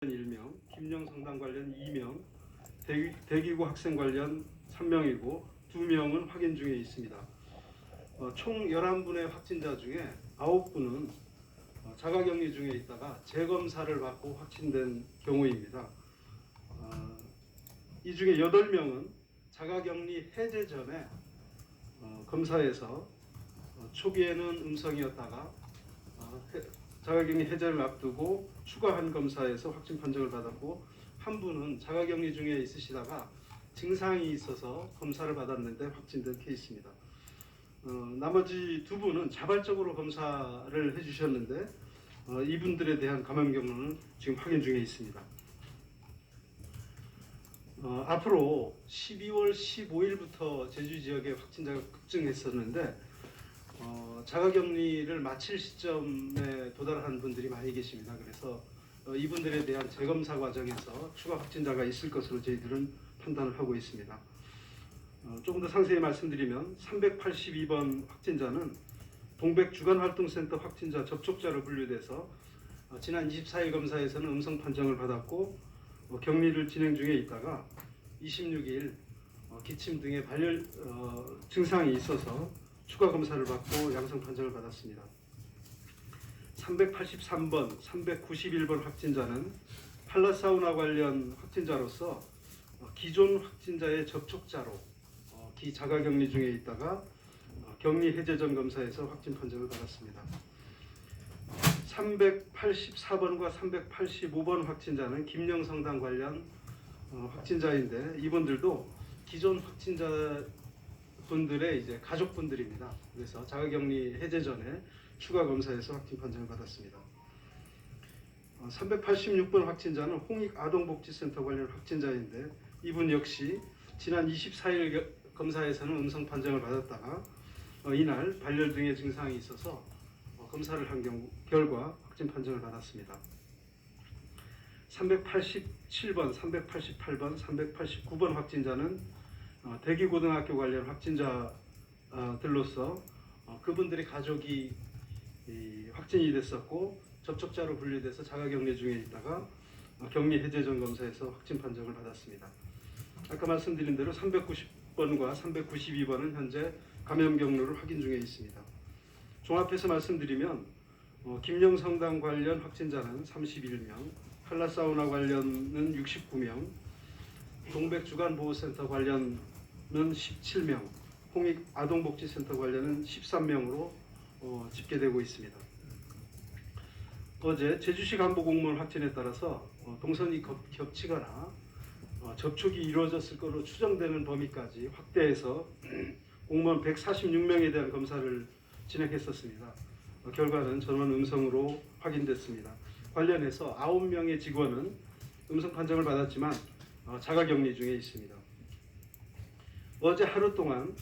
1명, 김영성당 관련 2명, 대기구 학생 관련 3명이고 2명은 확인 중에 있습니다. 총 11분의 확진자 중에 9분은 자가격리 중에 있다가 재검사를 받고 확진된 경우입니다. 이 중에 8명은 자가격리 해제 전에 검사에서 초기에는 음성이었다가 자가격리 해제를 앞두고 추가한 검사에서 확진 판정을 받았고, 한 분은 자가격리 중에 있으시다가 증상이 있어서 검사를 받았는데 확진된 케이스입니다. 나머지 2분은 자발적으로 검사를 해주셨는데 이분들에 대한 감염 경로는 지금 확인 중에 있습니다. 앞으로 12월 15일부터 제주 지역에 확진자가 급증했었는데 자가격리를 마칠 시점에 도달한 분들이 많이 계십니다. 그래서 이분들에 대한 재검사 과정에서 추가 확진자가 있을 것으로 저희들은 판단을 하고 있습니다. 조금 더 상세히 말씀드리면 382번 확진자는 동백주간활동센터 확진자 접촉자로 분류돼서 지난 24일 검사에서는 음성 판정을 받았고 격리를 진행 중에 있다가 26일 기침 등의 발열 증상이 있어서 추가 검사를 받고 양성 판정을 받았습니다. 383번, 391번 확진자는 한라사우나 관련 확진자로서 기존 확진자의 접촉자로 기자가격리 중에 있다가 격리 해제 전 검사에서 확진 판정을 받았습니다. 384번과 385번 확진자는 김영성당 관련 확진자인데 이분들도 기존 확진자 분들의 이제 가족분들입니다. 그래서 자가격리 해제 전에 추가 검사에서 확진 판정을 받았습니다. 386번 확진자는 홍익아동복지센터 관련 확진자인데 이분 역시 지난 24일 검사에서는 음성 판정을 받았다가 이날 발열 등의 증상이 있어서 검사를 한 결과 확진 판정을 받았습니다. 387번, 388번, 389번 확진자는 대기고등학교 관련 확진자들로서 그분들의 가족이 확진이 됐었고 접촉자로 분류돼서 자가격리 중에 있다가 격리 해제 전 검사에서 확진 판정을 받았습니다. 아까 말씀드린 대로 390번과 392번은 현재 감염 경로를 확인 중에 있습니다. 종합해서 말씀드리면 김영성당 관련 확진자는 31명, 한라사우나 관련은 69명, 동백주간보호센터 관련은 17명, 홍익아동복지센터 관련은 13명으로 집계되고 있습니다. 어제 제주시 간부 공무원 확진에 따라서 동선이 겹치거나 접촉이 이루어졌을 것으로 추정되는 범위까지 확대해서 공무원 146명에 대한 검사를 진행했었습니다. 결과는 전원 음성으로 확인됐습니다. 관련해서 9명의 직원은 음성 판정을 받았지만 자가격리 중에 있습니다. 어제 하루 동안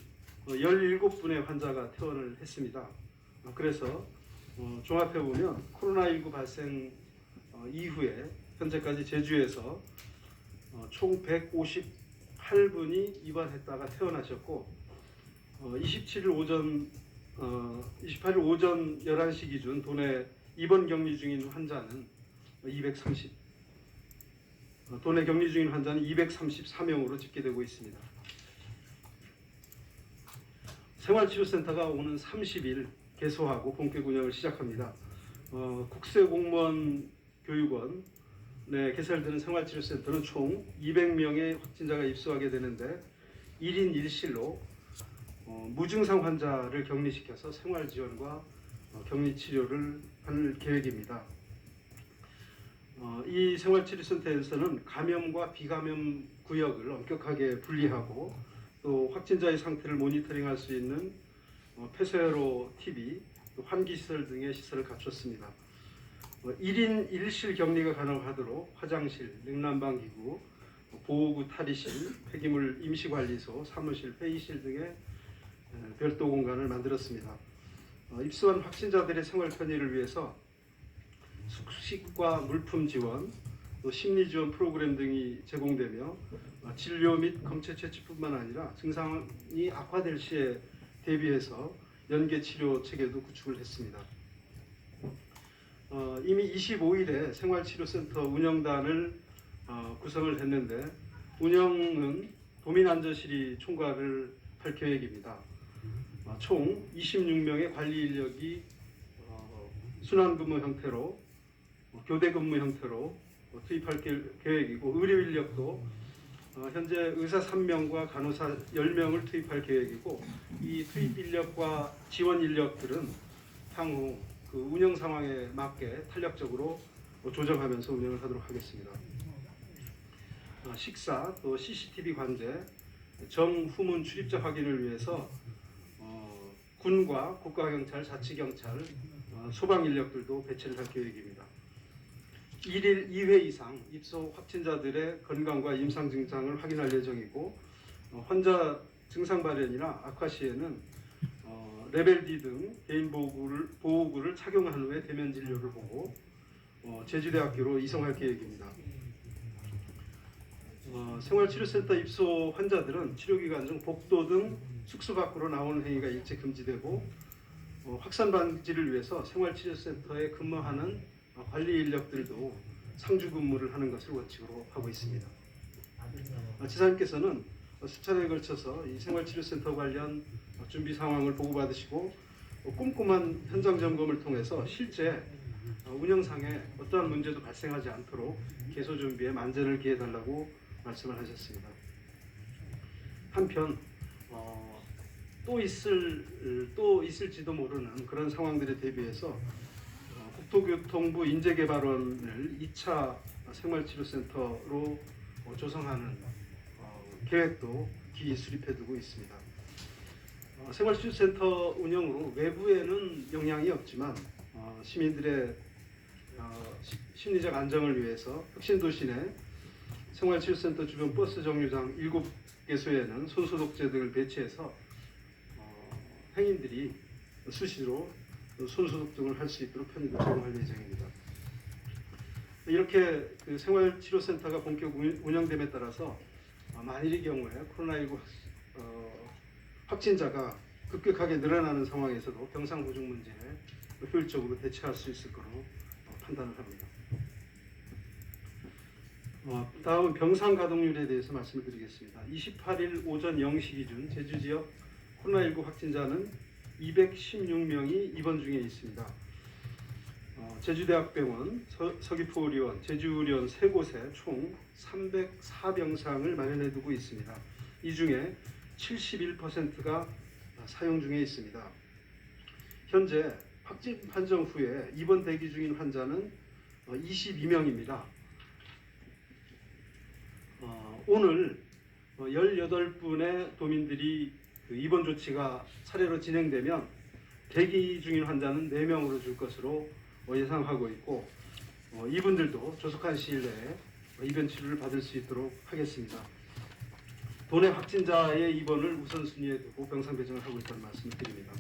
17분의 환자가 퇴원을 했습니다. 그래서 종합해보면 코로나19 발생 이후에 현재까지 제주에서 총 158분이 입원했다가 퇴원하셨고 28일 오전 11시 기준 도내 입원 격리 중인 환자는 도내 격리 중인 환자는 234명으로 집계되고 있습니다. 생활치료센터가 오는 30일 개소하고 본격 운영을 시작합니다. 국세공무원 교육원에 개설되는 생활치료센터는 총 200명의 확진자가 입소하게 되는데 1인 1실로 무증상 환자를 격리시켜서 생활지원과 격리치료를 할 계획입니다. 이 생활치료센터에서는 감염과 비감염 구역을 엄격하게 분리하고 또 확진자의 상태를 모니터링할 수 있는 폐쇄로 TV, 환기시설 등의 시설을 갖췄습니다. 1인 1실 격리가 가능하도록 화장실, 냉난방기구, 보호구 탈의실, 폐기물 임시관리소, 사무실, 회의실 등의 별도 공간을 만들었습니다. 입소한 확진자들의 생활 편의를 위해서 숙식과 물품 지원, 또 심리 지원 프로그램 등이 제공되며 진료 및 검체 채취뿐만 아니라 증상이 악화될 시에 대비해서 연계 치료 체계도 구축을 했습니다. 이미 25일에 생활치료센터 운영단을 구성을 했는데 운영은 도민안전실이 총괄을 할 계획입니다. 총 26명의 관리 인력이 순환근무 형태로 교대 근무 형태로 투입할 계획이고 의료 인력도 현재 의사 3명과 간호사 10명을 투입할 계획이고 이 투입 인력과 지원 인력들은 향후 그 운영 상황에 맞게 탄력적으로 조정하면서 운영을 하도록 하겠습니다. 식사 또 CCTV 관제, 정후문 출입자 확인을 위해서 군과 국가경찰, 자치경찰, 소방 인력들도 배치를 할 계획입니다. 1일 2회 이상 입소 확진자들의 건강과 임상 증상을 확인할 예정이고 환자 증상 발현이나 악화 시에는 레벨 D 등 개인 보호구를 착용한 후에 대면 진료를 보고 제주대학교로 이송할 계획입니다. 생활치료센터 입소 환자들은 치료기간 중 복도 등 숙소 밖으로 나오는 행위가 일체 금지되고 확산 방지를 위해서 생활치료센터에 근무하는 관리 인력들도 상주 근무를 하는 것을 원칙으로 하고 있습니다. 지사님께서는 수차례에 걸쳐서 이 생활치료센터 관련 준비 상황을 보고받으시고 꼼꼼한 현장 점검을 통해서 실제 운영상에 어떠한 문제도 발생하지 않도록 개소 준비에 만전을 기해달라고 말씀을 하셨습니다. 한편 또 있을지도 모르는 그런 상황들에 대비해서 국토교통부 인재개발원을 2차 생활치료센터로 조성하는 계획도 기기 수립해두고 있습니다. 생활치료센터 운영으로 외부에는 영향이 없지만 시민들의 심리적 안정을 위해서 혁신도시 내 생활치료센터 주변 버스 정류장 7개소에는 손소독제 등을 배치해서 행인들이 수시로 손소독 등을 할 수 있도록 편의를 제공할 예정입니다. 이렇게 그 생활치료센터가 본격 운영됨에 따라서 만일의 경우에 코로나19 확진자가 급격하게 늘어나는 상황에서도 병상보증 문제에 효율적으로 대처할 수 있을 것으로 판단을 합니다. 다음은 병상 가동률에 대해서 말씀을 드리겠습니다. 28일 오전 0시 기준 제주 지역 코로나19 확진자는 216명이 입원 중에 있습니다. 제주대학병원, 서귀포의료원, 제주의료원 3곳에 총 304병상을 마련해 두고 있습니다. 이 중에 71%가 사용 중에 있습니다. 현재 확진 판정 후에 입원 대기 중인 환자는 22명입니다. 오늘 18분의 도민들이 그 입원 조치가 차례로 진행되면 대기 중인 환자는 4명으로 줄 것으로 예상하고 있고 이분들도 조속한 시일 내에 입원 치료를 받을 수 있도록 하겠습니다. 도내 확진자의 입원을 우선순위에 두고 병상 배정을 하고 있다는 말씀을 드립니다.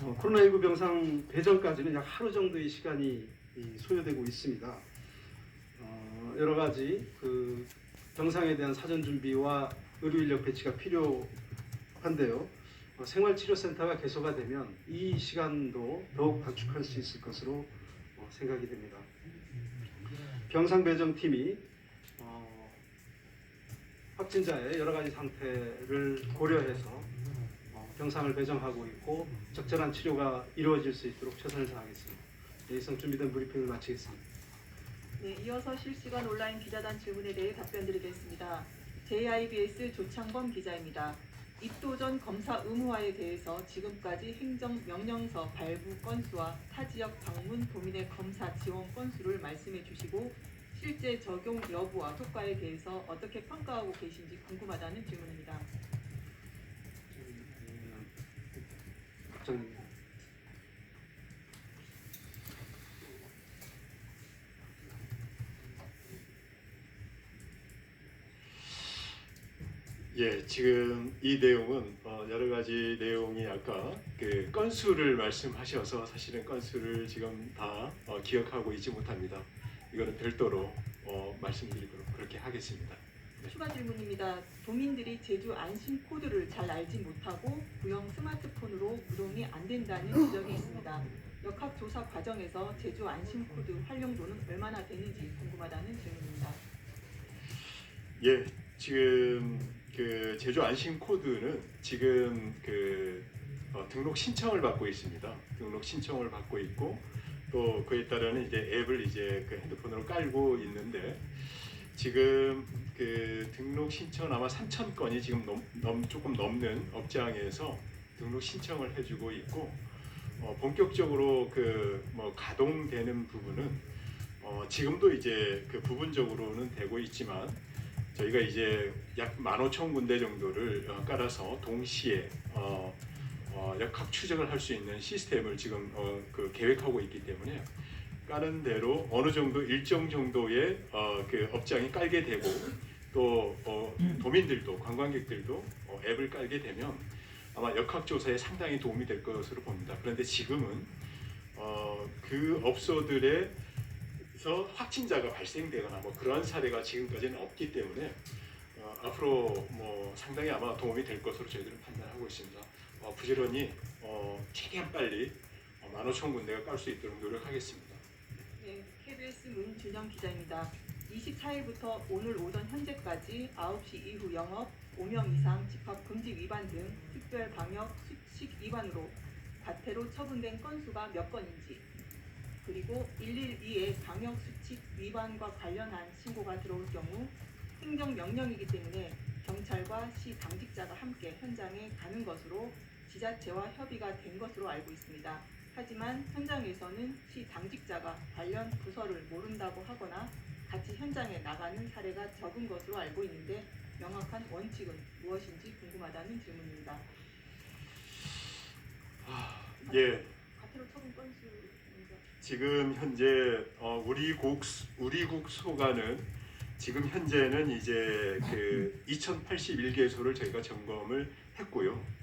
코로나19 병상 배정까지는 약 하루 정도의 시간이 소요되고 있습니다. 여러 가지 그 병상에 대한 사전 준비와 의료 인력 배치가 필요한데요. 생활치료센터가 개소가 되면 이 시간도 더욱 단축할 수 있을 것으로 생각이 됩니다. 병상 배정팀이 확진자의 여러 가지 상태를 고려해서 병상을 배정하고 있고 적절한 치료가 이루어질 수 있도록 최선을 다하겠습니다. 이상 준비된 브리핑을 마치겠습니다. 네, 이어서 실시간 온라인 기자단 질문에 대해 답변드리겠습니다. JIBS 조창범 기자입니다. 입도 전 검사 의무화에 대해서 지금까지 행정명령서 발부 건수와 타지역 방문 도민의 검사 지원 건수를 말씀해 주시고 실제 적용 여부와 효과에 대해서 어떻게 평가하고 계신지 궁금하다는 질문입니다. 예, 지금 이 내용은 여러 가지 내용이 아까 그 건수를 말씀하셔서 사실은 건수를 지금 다 기억하고 있지 못합니다. 이거는 별도로 말씀드리도록 그렇게 하겠습니다. 네. 추가 질문입니다. 도민들이 제주 안심 코드를 잘 알지 못하고 구형 스마트폰으로 구동이 안 된다는 지적이 있습니다. 역학조사 과정에서 제주 안심코드 활용도는 얼마나 되는지 궁금하다는 질문입니다. 예, 지금 그 제주 안심 코드는 지금 등록 신청을 받고 있습니다. 등록 신청을 받고 있고 또 그에 따르는 이제 앱을 이제 그 핸드폰으로 깔고 있는데 지금 그 등록 신청 아마 3,000건이 지금 조금 넘는 업장에서 등록 신청을 해주고 있고 본격적으로 그 뭐 가동되는 부분은 지금도 이제 그 부분적으로는 되고 있지만 저희가 이제 약 15,000군데 정도를 깔아서 동시에 역학 추적을 할 수 있는 시스템을 지금 그 계획하고 있기 때문에 까는 대로 어느 정도 일정 정도의 그 업장이 깔게 되고 또 도민들도 관광객들도 앱을 깔게 되면 아마 역학 조사에 상당히 도움이 될 것으로 봅니다. 그런데 지금은 그 업소들에서 확진자가 발생되거나 뭐 그러한 사례가 지금까지는 없기 때문에 앞으로 뭐 상당히 아마 도움이 될 것으로 저희들은 판단하고 있습니다. 부지런히 최대한 빨리 15,000군데가 깔 수 있도록 노력하겠습니다. 네, KBS 문준영 기자입니다. 24일부터 오늘 오전 현재까지 9시 이후 영업, 5명 이상 집합 금지 위반 등 특별 방역 수칙 위반으로 과태료 처분된 건수가 몇 건인지, 그리고 112에 방역 수칙 위반과 관련한 신고가 들어올 경우 행정명령이기 때문에 경찰과 시 당직자가 함께 현장에 가는 것으로 지자체와 협의가 된 것으로 알고 있습니다. 하지만 현장에서는 시 당직자가 관련 부서를 모른다고 하거나 같이 현장에 나가는 사례가 적은 것으로 알고 있는데 명확한 원칙은 무엇인지 궁금하다는 질문입니다. 예, 과태료 처분 건수 먼저. 지금 현재 우리국 소관은 지금 현재는 이제 그 2,081개소를 저희가 점검을 했고요.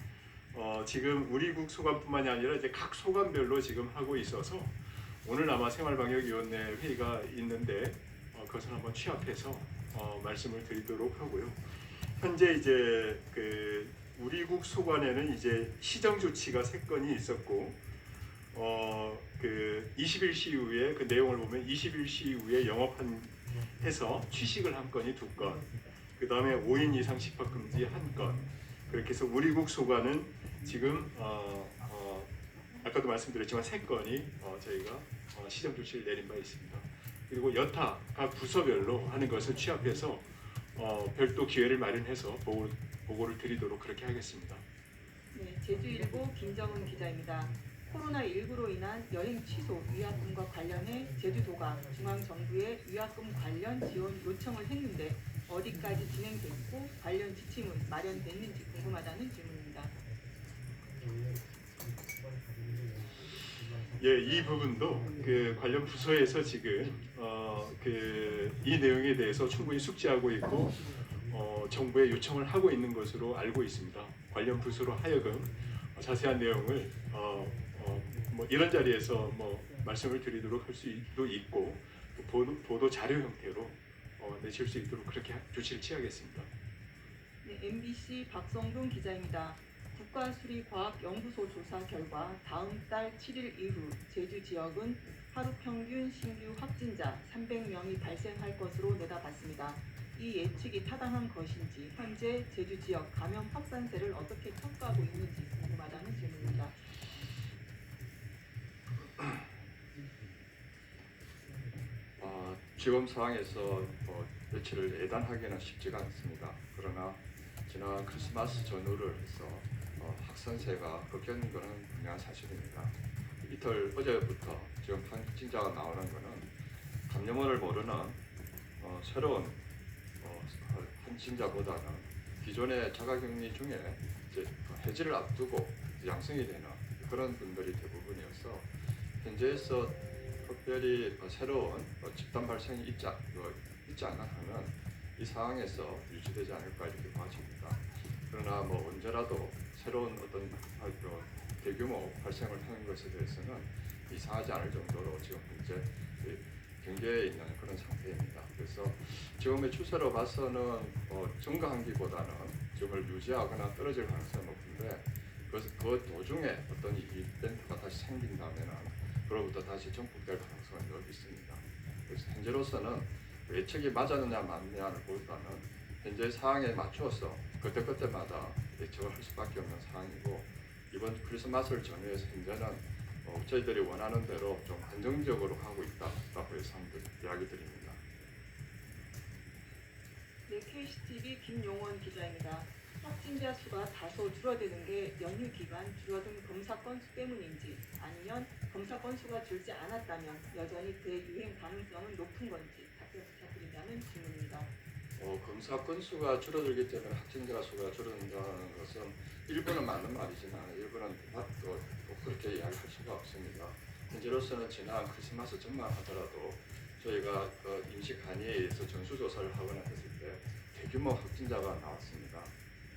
지금 우리국 소관뿐만이 아니라 이제 각 소관별로 지금 하고 있어서 오늘 아마 생활방역위원회 회의가 있는데 그것을 한번 취합해서 말씀을 드리도록 하고요. 현재 이제 그 우리국 소관에는 이제 시정 조치가 3건이 있었고 그 21시 이후에 그 내용을 보면 21시 이후에 영업해서 취식을 한 건이 2건, 그 다음에 5인 이상 집합 금지 1건. 그렇게 해서 우리국 소관은 지금 아까도 말씀드렸지만 3건이 저희가 시정 조치를 내린 바 있습니다. 그리고 여타 각 부서별로 하는 것을 취합해서 별도 기회를 마련해서 보고를 드리도록 그렇게 하겠습니다. 네, 제주일보 김정은 기자입니다. 코로나19로 인한 여행 취소 위약금과 관련해 제주도가 중앙정부에 위약금 관련 지원 요청을 했는데 어디까지 진행됐고 관련 지침은 마련됐는지 궁금하다는 질문입니다. 예, 이 부분도 그 관련 부서에서 지금 이 내용에 대해서 충분히 숙지하고 있고 정부에 요청을 하고 있는 것으로 알고 있습니다. 관련 부서로 하여금 자세한 내용을 뭐 이런 자리에서 뭐 말씀을 드리도록 할 수도 있고 보도 자료 형태로 내실 수 있도록 그렇게 조치를 취하겠습니다. 네, MBC 박성동 기자입니다. 국가수리과학연구소 조사 결과 다음 달 7일 이후 제주 지역은 하루 평균 신규 확진자 300명이 발생할 것으로 내다봤습니다. 이 예측이 타당한 것인지 현재 제주 지역 감염 확산세를 어떻게 평가하고 있는지 궁금하다는 질문입니다. 지금 상황에서 며칠을 예단하기는 쉽지가 않습니다. 그러나 지난 크리스마스 전후를 해서 확산세가 꺾이는 것은 분명한 사실입니다. 이틀 어제부터 지금 확진자가 나오는 것은 감염원을 모르는 새로운 확진자보다는 기존의 자가격리 중에 이제 해지를 앞두고 양성이 되는 그런 분들이 대부분이어서 현재에서 특별히 새로운 집단 발생이 있지 않는 한은 이 상황에서 유지되지 않을까 이렇게 봐집니다. 그러나 뭐 언제라도 새로운 어떤 대규모 발생을 하는 것에 대해서는 이상하지 않을 정도로 지금 현재 경계에 있는 그런 상태입니다. 그래서 지금의 추세로 봐서는 증가한기보다는 지금을 유지하거나 떨어질 가능성이 높은데 그 도중에 어떤 이벤트가 다시 생긴다면은 그로부터 다시 정폭될 가능성은 늘 있습니다. 그래서 현재로서는 예측이 맞았느냐 맞느냐를 보다는 현재 상황에 맞추어서 그때그때마다 예측을 할 수밖에 없는 상황이고, 이번 크리스마스를 전후해서 현재는 저희들이 원하는 대로 좀 안정적으로 가고 있다라고 해서 한번 이야기 드립니다. 네, KCTV 김용원 기자입니다. 확진자 수가 다소 줄어드는 게 연휴 기간 줄어든 검사 건수 때문인지, 아니면 검사 건수가 줄지 않았다면 여전히 대유행 가능성은 높은 건지 답변 부탁드린다는 질문입니다. 검사 건수가 줄어들기 때문에 확진자 수가 줄어든다는 것은 일부는 맞는 말이지만 일부는 또 그렇게 이야기할 수가 없습니다. 현재로서는 지난 크리스마스 전만 하더라도 저희가 임시 간이에서 전수조사를 하거나 했을 때 대규모 확진자가 나왔습니다.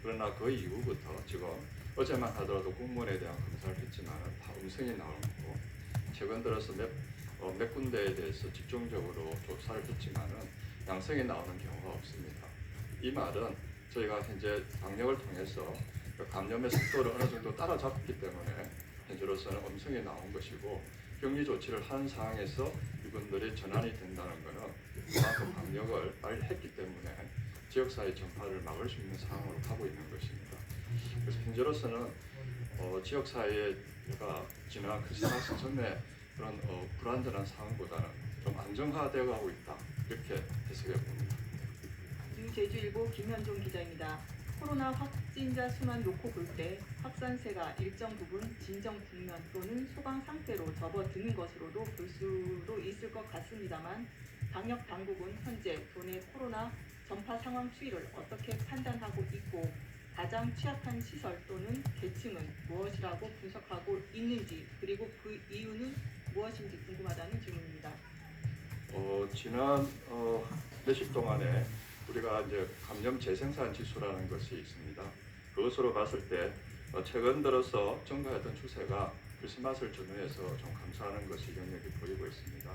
그러나 그 이후부터 지금 어제만 하더라도 공무원에 대한 검사를 했지만 다 음성이 나오는 거고, 최근 들어서 몇 군데에 대해서 집중적으로 조사를 했지만은 양성이 나오는 경우가 없습니다. 이 말은 저희가 현재 방역을 통해서 감염의 속도를 어느 정도 따라잡기 때문에 현재로서는 음성이 나온 것이고, 격리 조치를 한 상황에서 이분들이 전환이 된다는 것은 그만큼 방역을 빨리 했기 때문에 지역사회 전파를 막을 수 있는 상황으로 가고 있는 것입니다. 그래서 현재로서는 지역사회가 지난 크리스마스 전에 그런 불안전한 상황보다는 좀 안정화되어 가고 있다, 이렇게 해석해 봅니다. 뉴제주일보 김현종 기자입니다. 코로나 확진자 수만 놓고 볼 때 확산세가 일정 부분 진정 국면 또는 소강 상태로 접어드는 것으로도 볼 수도 있을 것 같습니다만, 방역 당국은 현재 도내 코로나 전파 상황 추이를 어떻게 판단하고 있고, 가장 취약한 시설 또는 계층은 무엇이라고 분석하고 있는지, 그리고 그 이유는 무엇인지 궁금하다는 질문입니다. 지난 몇십 동안에 우리가 이제 감염 재생산 지수라는 것이 있습니다. 그것으로 봤을 때 최근 들어서 증가했던 추세가 크리스마스를 전후해서 좀 감소하는 것이 영역이 보이고 있습니다.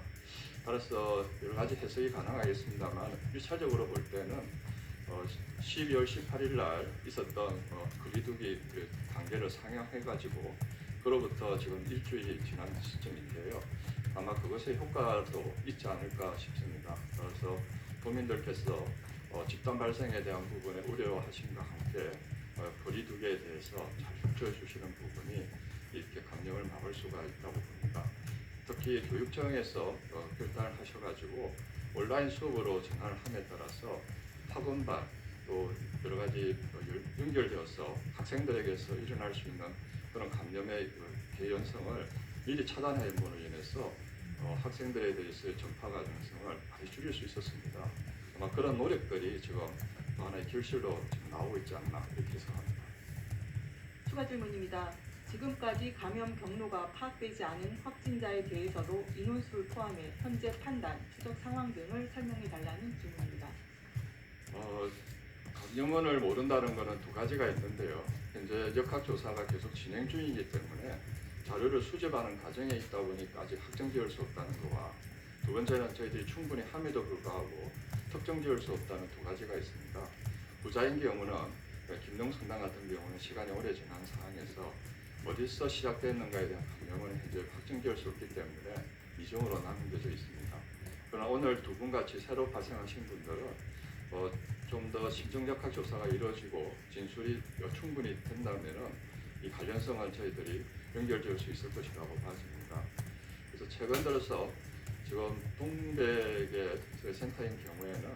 따라서 여러 가지 해석이 가능하겠습니다만, 1차적으로 볼 때는 12월 18일 날 있었던 거리두기 단계를 상향해가지고 그로부터 지금 일주일이 지난 시점인데요. 아마 그것의 효과도 있지 않을까 싶습니다. 그래서 국민들께서 집단 발생에 대한 부분에 우려하심과 함께 거리두기에 대해서 잘 협조해 주시는 부분이 이렇게 감염을 막을 수가 있다고 봅니다. 특히 교육청에서 결단을 하셔가지고 온라인 수업으로 전환을 함에 따라서 학원반 또 여러 가지 연결되어서 학생들에게서 일어날 수 있는 그런 감염의 개연성을 미리 차단함으로 인해서 학생들에 대해서의 전파 가능성을 많이 줄일 수 있었습니다. 아마 그런 노력들이 지금 또 하나의 결실로 지금 나오고 있지 않나 이렇게 생각합니다. 추가 질문입니다. 지금까지 감염 경로가 파악되지 않은 확진자에 대해서도 인원수를 포함해 현재 판단, 추적 상황 등을 설명해 달라는 질문입니다. 감염원을 모른다는 것은 두 가지가 있는데요. 현재 역학조사가 계속 진행 중이기 때문에 자료를 수집하는 과정에 있다 보니까 아직 확정지을 수 없다는 거와, 두 번째는 저희들이 충분히 함에도 불구하고 특정지을 수 없다는 두 가지가 있습니다. 부자인 경우는 김동성당 같은 경우는 시간이 오래 지난 상황에서 어디서 시작됐는가에 대한 감염은 현재 확정지을 수 없기 때문에 미정으로 남겨져 있습니다. 그러나 오늘 두 분 같이 새로 발생하신 분들은 좀 더 심층역학 조사가 이루어지고 진술이 충분히 된다면은 이 관련성을 저희들이 연결지을 수 있을 것이라고 봐집니다. 그래서 최근 들어서 지금 동백의 센터인 경우에는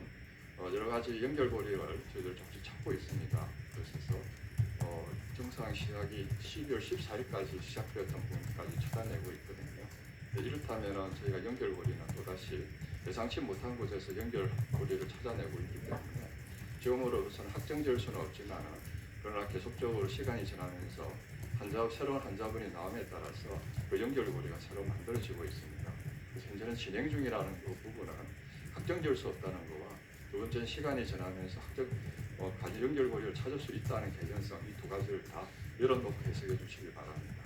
여러 가지 연결고리를 저희들 조금씩 찾고 있습니다. 그래서 증상 시작이 12월 14일까지 시작되었던 부분까지 찾아내고 있거든요. 이렇다면 저희가 연결고리는 또다시 예상치 못한 곳에서 연결고리를 찾아내고 있기 때문에 지금으로서는 확정지을 수는 없지만, 그러나 계속적으로 시간이 지나면서 새로운 환자분이 나옴에 따라서 그 연결고리가 새로 만들어지고 있습니다. 그래서 현재는 진행 중이라는 그 부분은 확정지을 수 없다는 거와, 두 번째는 시간이 지나면서 가지 연결고리를 찾을 수 있다는 개연성, 이 두 가지를 다 열어놓고 해석해 주시기 바랍니다.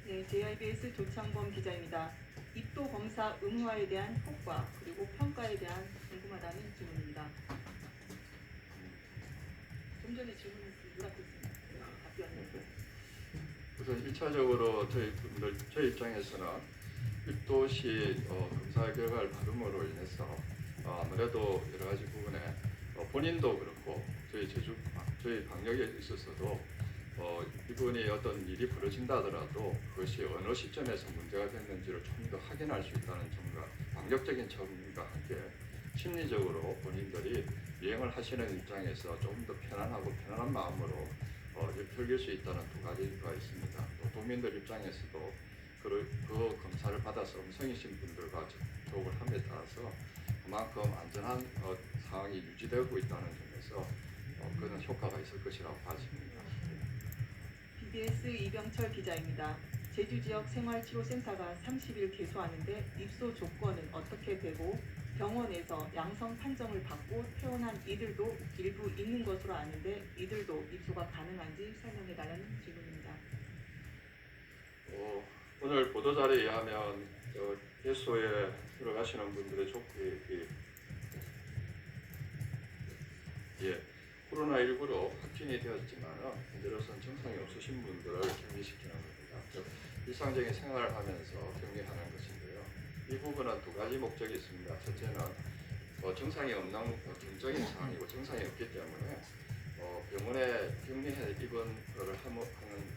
네, JIBS 조창범 기자입니다. 입도 검사 의무화에 대한 효과 그리고 평가에 대한 궁금하다는 질문입니다. 좀 전에 질문을 요약했습니다. 답변을. 우선 1차적으로 저희 입장에서는 입도시 검사 결과를 받음으로 인해서 아무래도 여러 가지 부분에 본인도 그렇고 저희 방역에 있어서도 이분이 어떤 일이 벌어진다 하더라도 그것이 어느 시점에서 문제가 됐는지를 좀 더 확인할 수 있다는 점과 방역적인 점과 함께 심리적으로 본인들이 여행을 하시는 입장에서 조금 더 편안하고 편안한 마음으로 즐길 수 있다는 두 가지가 있습니다. 또 도민들 입장에서도 그 검사를 받아서 음성이신 분들과 접촉을 함에 따라서 그만큼 안전한 상황이 유지되고 있다는 점에서 그런 효과가 있을 것이라고 봐집니다. BBS 이병철 기자입니다. 제주 지역 생활치료센터가 30일 개소하는데 입소 조건은 어떻게 되고 병원에서 양성 판정을 받고 퇴원한 이들도 일부 있는 것으로 아는데 이들도 입소가 가능한지 설명해달라는 질문입니다. 오늘 보도자료에 의하면 개소에 들어가시는 분들의 코로나19로 확진이 되었지만 현재로서는 증상이 없으신 분들을 격리시키는 겁니다. 일상적인 생활을 하면서 격리하는 것인데요. 이 부분은 두 가지 목적이 있습니다. 첫째는 증상이 없는 경적인 상황이고 증상이 없기 때문에 병원에 격리해 입원을 하는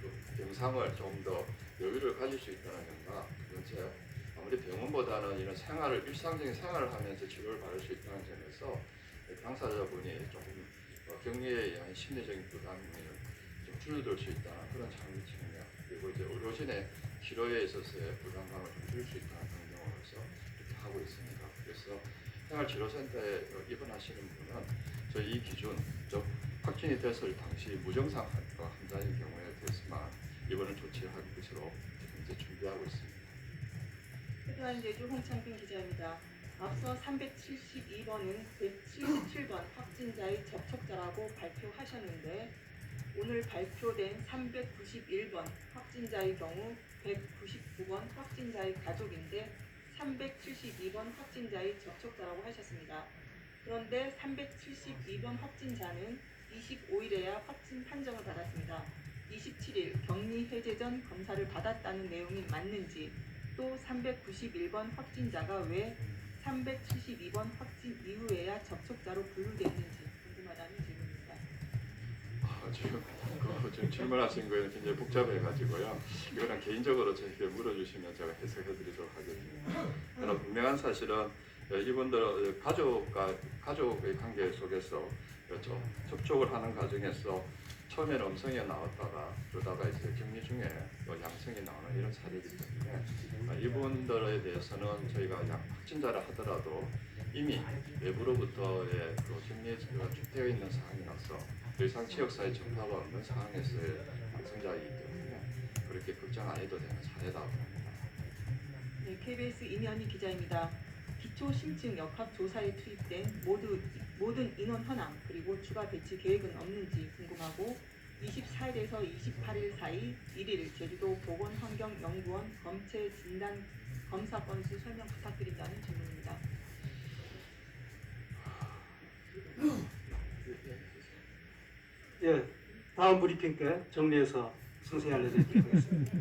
그 병상을 좀 더 여유를 가질 수 있다는 점과 두 번째 아무리 병원보다는 이런 일상적인 생활을 하면서 치료를 받을 수 있다는 점에서 당사자분이 조금 격리에 의한 심리적인 부담이 좀 줄어들 수 있다는 그런 장기 측면 그리고 이제 의료진의 치료에 있어서의 부담감을 좀 줄일 수 있다는 긍정으로서 이렇게 하고 있습니다. 그래서 생활치료센터에 입원하시는 분은 저희 이 기준, 즉 확진이 됐을 당시 무증상 환자인 경우에 대해서만 입원을 조치할 것으로 이제 준비하고 있습니다. 헤드라인 제주 홍창빈 기자입니다. 앞서 372번은 177번 확진자의 접촉자라고 발표하셨는데 오늘 발표된 391번 확진자의 경우 199번 확진자의 가족인데 372번 확진자의 접촉자라고 하셨습니다. 그런데 372번 확진자는 25일에야 확진 판정을 받았습니다. 27일 격리 해제 전 검사를 받았다는 내용이 맞는지 또 391번 확진자가 왜 372번 확진 이후에야 접촉자로 분류됐는지 궁금하다는 질문입니다. 지금 질문하신 거에 굉장히 복잡해가지고요. 이거는 개인적으로 저에게 물어주시면 제가 해석해드리도록 하겠습니다. 그러나 분명한 사실은 이분들 가족의 관계 속에서 그렇죠. 접촉을 하는 과정에서 처음에는 음성이 나왔다가 그러다가 이제 격리 중에 양성이 나오는 이런 사례이기 때문에 이분들에 대해서는 저희가 확진자라 하더라도 이미 외부로부터의 격리가 되어 있는 상황이라서 더 이상 지역사회 전파가 없는 상황에서의 양성자이기 때문에 그렇게 걱정 안 해도 되는 사례다 봅니다. 네, KBS 임현희 기자입니다. 기초 심층 역학 조사에 투입된 모든 인원 현황 그리고 추가 배치 계획은 없는지 궁금하고 24일에서 28일 사이 1일 제주도 보건환경연구원 검체 진단 검사 건수 설명 부탁드린다는 질문입니다. 예, 다음 브리핑 때 정리해서 상세히 알려드리도록 하겠습니다.